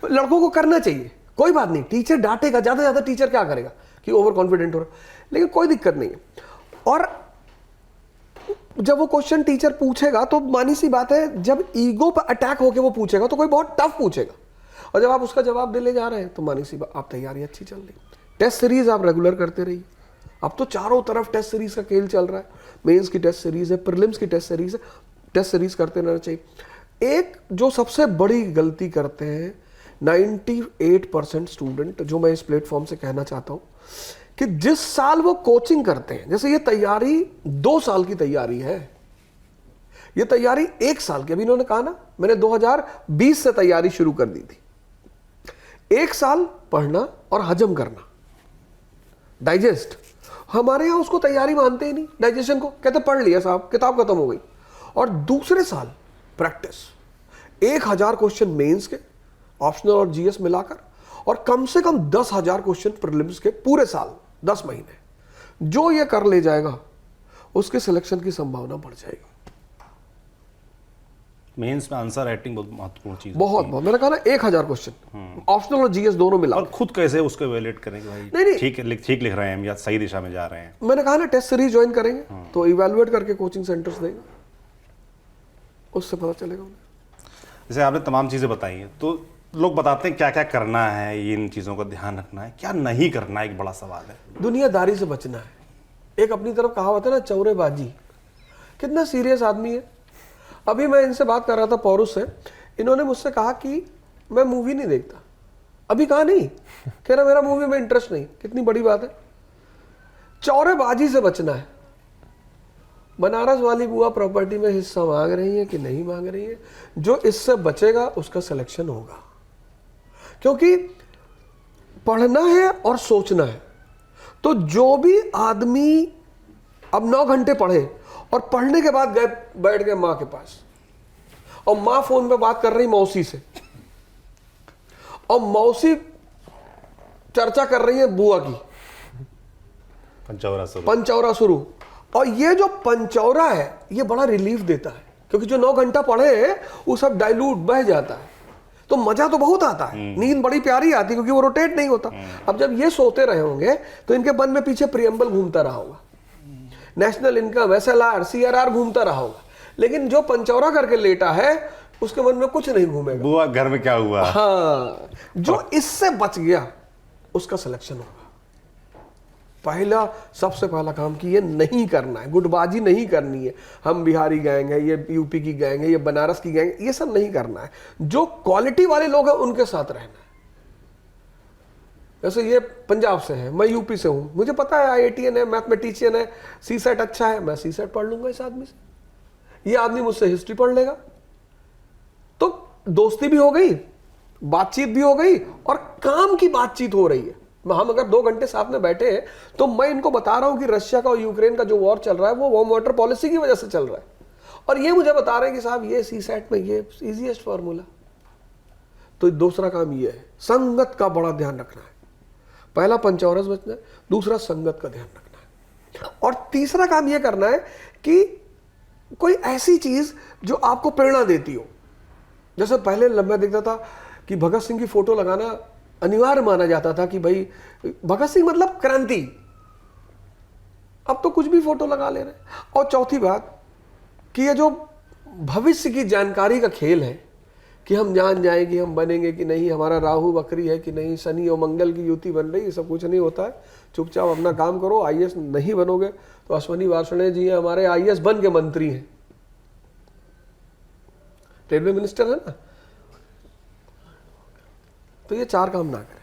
लड़कों को करना चाहिए, कोई बात नहीं, टीचर डांटेगा, ज्यादा ज्यादा टीचर क्या करेगा कि ओवर कॉन्फिडेंट हो रहा, लेकिन कोई दिक्कत नहीं है। और जब वो क्वेश्चन टीचर पूछेगा तो मानी सी बात है, जब ईगो पर अटैक होके वो पूछेगा तो कोई बहुत टफ पूछेगा, और जब आप उसका जवाब दे ले जा रहे हैं तो मानी सी बात, आप तैयारी अच्छी चल रही। टेस्ट सीरीज आप रेगुलर करते रहिए। अब तो चारों तरफ टेस्ट सीरीज का खेल चल रहा है, मेंस की टेस्ट सीरीज है, प्रीलिम्स की टेस्ट सीरीज है, टेस्ट सीरीज करते रहना चाहिए। एक जो सबसे बड़ी गलती करते हैं 98% स्टूडेंट, जो मैं इस प्लेटफॉर्म से कहना चाहता हूं कि जिस साल वो कोचिंग करते हैं, जैसे ये तैयारी 2 साल की तैयारी है, ये तैयारी 1 साल की, अभी इन्होंने कहा ना मैंने 2020 से तैयारी शुरू कर दी थी। 1 साल पढ़ना और हजम करना, डाइजेस्ट, हमारे यहां उसको तैयारी मानते ही नहीं, डाइजेशन को कहते पढ़ लिया साहब, किताब खत्म हो गई। और दूसरे साल प्रैक्टिस, 1000 क्वेश्चन मेंस के, ऑप्शनल और जीएस मिलाकर, और कम से कम 10,000 क्वेश्चन प्रीलिम्स के पूरे साल 10 महीने। जो ये कर ले जाएगा उसके सिलेक्शन की संभावना बढ़ जाएगी। मेंस में आंसर राइटिंग बहुत महत्वपूर्ण चीज, बहुत मैंने कहा ना 1000 क्वेश्चन ऑप्शनल और जीएस दोनों मिला। और खुद कैसे उसको इवैल्यूएट करेंगे भाई, नहीं, ठीक लिख रहे हैं या सही दिशा में जा रहे हैं। मैंने कहा ना टेस्ट सीरीज ज्वाइन करेंगे तो इवैल्यूएट करके कोचिंग सेंटर्स देंगे, उससे पता चलेगा उन्हें। जैसे आपने तमाम चीज़ें बताई हैं, तो लोग बताते हैं क्या क्या करना है, इन चीज़ों का ध्यान रखना है, क्या नहीं करना है, एक बड़ा सवाल है। दुनियादारी से बचना है। एक अपनी तरफ कहावत है ना, चौरेबाजी, कितना सीरियस आदमी है। अभी मैं इनसे बात कर रहा था पौरुष से, इन्होंने मुझसे कहा कि मैं मूवी नहीं देखता। अभी कहा नहीं, कह रहा मेरा मूवी में इंटरेस्ट नहीं। कितनी बड़ी बात है, चौरेबाजी से बचना है। बनारस वाली बुआ प्रॉपर्टी में हिस्सा मांग रही है कि नहीं मांग रही है, जो इससे बचेगा उसका सिलेक्शन होगा। क्योंकि पढ़ना है और सोचना है, तो जो भी आदमी अब 9 घंटे पढ़े और पढ़ने के बाद गए बैठ गए मां के पास, और मां फोन पे बात कर रही मौसी से, और मौसी चर्चा कर रही है बुआ की, पंचौरा शुरू। और ये जो पंचौरा है ये बड़ा रिलीफ देता है, क्योंकि जो 9 घंटा पढ़े वो सब डाइल्यूट बह जाता है, तो मजा तो बहुत आता है, नींद बड़ी प्यारी आती है क्योंकि वो रोटेट नहीं होता। अब जब ये सोते रहे होंगे तो इनके मन में पीछे प्रियम्बल घूमता रहा होगा, नेशनल इनकम, एसएलआर, सीआरआर घूमता रहा होगा, लेकिन जो पंचौरा करके लेटा है उसके मन में कुछ नहीं घूमेगा, बुआ घर में क्या हुआ। हाँ, जो इससे बच गया उसका सिलेक्शन होगा। सबसे पहला काम कि ये नहीं करना है, गुटबाजी नहीं करनी है। हम बिहारी गैंग है, ये यूपी की गैंग है, ये बनारस की गैंग, ये सब नहीं करना है। जो क्वालिटी वाले लोग हैं उनके साथ रहना है। जैसे ये पंजाब से है, मैं यूपी से हूं, मुझे पता है IITian है, मैथमेटिशियन है, सीसेट अच्छा है, मैं सीसेट पढ़ लूंगा इस आदमी से। ये आदमी मुझसे हिस्ट्री पढ़ लेगा, तो दोस्ती भी हो गई, बातचीत भी हो गई, और काम की बातचीत हो रही है। हम अगर 2 घंटे साथ में बैठे हैं तो मैं इनको बता रहा हूं कि रशिया का और यूक्रेन का जो वॉर चल रहा है वो वार्म वाटर पॉलिसी की वजह से चल रहा है, और ये मुझे बता रहे हैं कि साहब ये सीसेट में ये इजीएस्ट फार्मूला। तो दूसरा काम ये है, संगत का बड़ा ध्यान रखना है। पहला पंचौरा से बचना है, दूसरा संगत का ध्यान रखना है, और तीसरा काम ये करना है कि कोई ऐसी चीज जो आपको प्रेरणा देती हो। जैसे पहले मैं देखता था कि भगत सिंह की फोटो लगाना अनिवार्य माना जाता था कि भाई भगत सिंह मतलब क्रांति, अब तो कुछ भी फोटो लगा ले रहे हैं। और चौथी बात कि ये जो भविष्य की जानकारी का खेल है कि हम जान जाएं कि हम बनेंगे कि नहीं, हमारा राहु वक्री है कि नहीं, शनि और मंगल की युति बन रही, ये सब कुछ नहीं होता है। चुपचाप अपना काम करो। IAS नहीं बनोगे तो अश्वनी वार्ष्णेय जी हैं हमारे, IAS बन के मंत्री हैं, रेलवे मिनिस्टर है ना। तो ये 4 काम ना करें।